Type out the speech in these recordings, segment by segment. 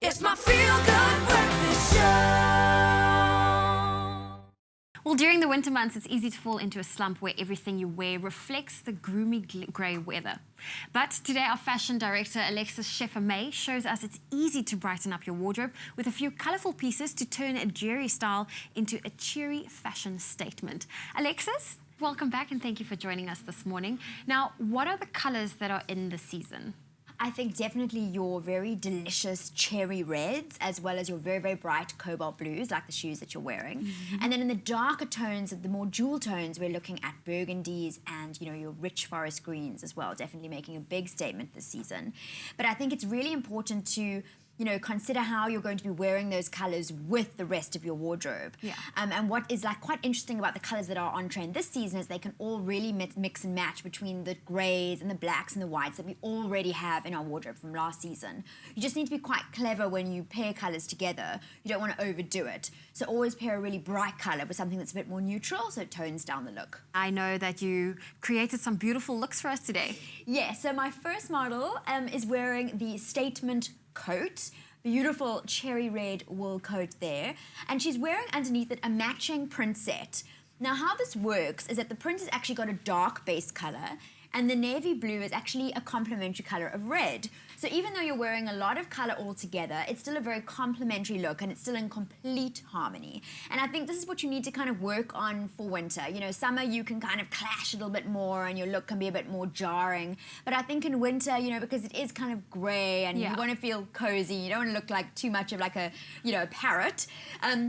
It's my feel-good breakfast show. Well, during the winter months, it's easy to fall into a slump where everything you wear reflects the gloomy grey weather. But today, our fashion director, Alexis Chaffe Mey, shows us it's easy to brighten up your wardrobe with a few colourful pieces to turn a dreary style into a cheery fashion statement. Alexis, welcome back and thank you for joining us this morning. Now, what are the colours that are in the season? I think definitely your very delicious cherry reds, as well as your very, very bright cobalt blues, like the shoes that you're wearing. And then in the darker tones, the more jewel tones, we're looking at burgundies and, you know, your rich forest greens as well, definitely making a big statement this season. But I think it's really important to, you know, consider how you're going to be wearing those colours with the rest of your wardrobe. Yeah. And what is like quite interesting about the colours that are on trend this season is they can all really mix and match between the greys and the blacks and the whites that we already have in our wardrobe from last season. You just need to be quite clever when you pair colours together. You don't want to overdo it. So always pair a really bright colour with something that's a bit more neutral so it tones down the look. I know that you created some beautiful looks for us today. Yeah, so my first model is wearing the Statement coat, beautiful cherry red wool coat there, and she's wearing underneath it a matching print set. Now how this works is that the print has actually got a dark base colour and the navy blue is actually a complementary colour of red. So even though you're wearing a lot of colour all together, it's still a very complementary look and it's still in complete harmony. And I think this is what you need to kind of work on for winter. You know, summer you can kind of clash a little bit more and your look can be a bit more jarring. But I think in winter, you know, because it is kind of grey and you want to feel cozy, you don't want to look like too much of like a, you know, a parrot.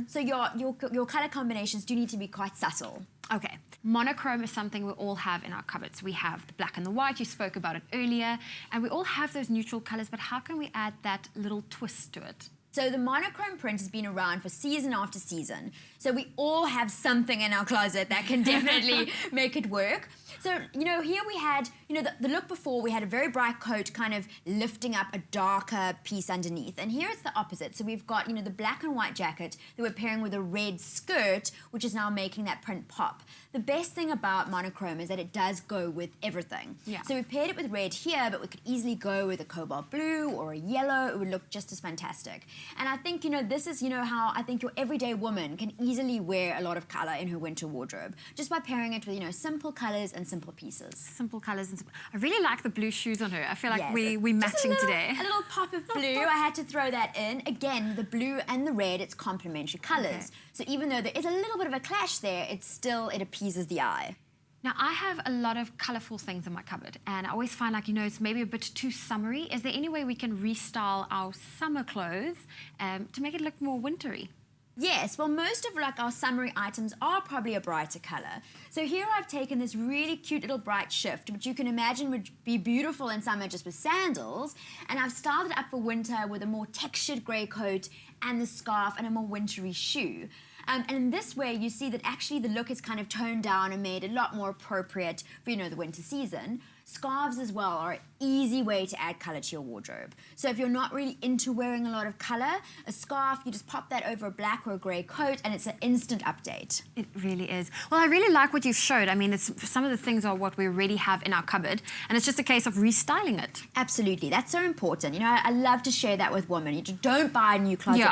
So your colour combinations do need to be quite subtle. Okay, monochrome is something we all have in our cupboards. We have the black and the white, you spoke about it earlier, and we all have those neutral colours, but how can we add that little twist to it? So the monochrome print has been around for season after season. So we all have something in our closet that can definitely make it work. So, you know, here we had, you know, the look before, we had a very bright coat kind of lifting up a darker piece underneath. And here it's the opposite. So we've got, you know, the black and white jacket that we're pairing with a red skirt, which is now making that print pop. The best thing about monochrome is that it does go with everything. Yeah. So we paired it with red here, but we could easily go with a cobalt blue or a yellow. It would look just as fantastic. And I think, you know, this is, you know, how I think your everyday woman can easily wear a lot of colour in her winter wardrobe, just by pairing it with, you know, simple colours and simple pieces. Simple colours. And I really like the blue shoes on her. I feel like Yes, we're matching today. A little pop of blue. I had to throw that in. Again, the blue and the red, it's complementary colours. Okay. So even though there is a little bit of a clash there, it appeases the eye. Now, I have a lot of colourful things in my cupboard, and I always find, like, you know, it's maybe a bit too summery. Is there any way we can restyle our summer clothes to make it look more wintry? Yes, well, most of like our summery items are probably a brighter colour. So here I've taken this really cute little bright shift, which you can imagine would be beautiful in summer just with sandals, and I've styled it up for winter with a more textured grey coat and the scarf and a more wintry shoe. And in this way, you see that actually the look is kind of toned down and made a lot more appropriate for, you know, the winter season. Scarves as well are an easy way to add colour to your wardrobe. So if you're not really into wearing a lot of colour, a scarf, you just pop that over a black or a grey coat and it's an instant update. It really is. Well, I really like what you've showed. I mean, some of the things are what we already have in our cupboard, and it's just a case of restyling it. Absolutely. That's so important. You know, I love to share that with women. You just don't buy a new closet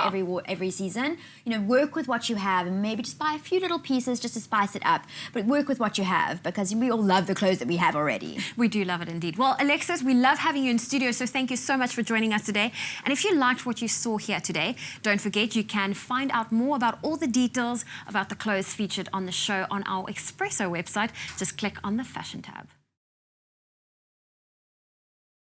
every season. You know, work with what you have and maybe just buy a few little pieces just to spice it up. But work with what you have because we all love the clothes that we have already. We do love it indeed. Well, Alexis, we love having you in studio, so thank you so much for joining us today. And if you liked what you saw here today, don't forget you can find out more about all the details about the clothes featured on the show on our Expresso website. Just click on the Fashion tab.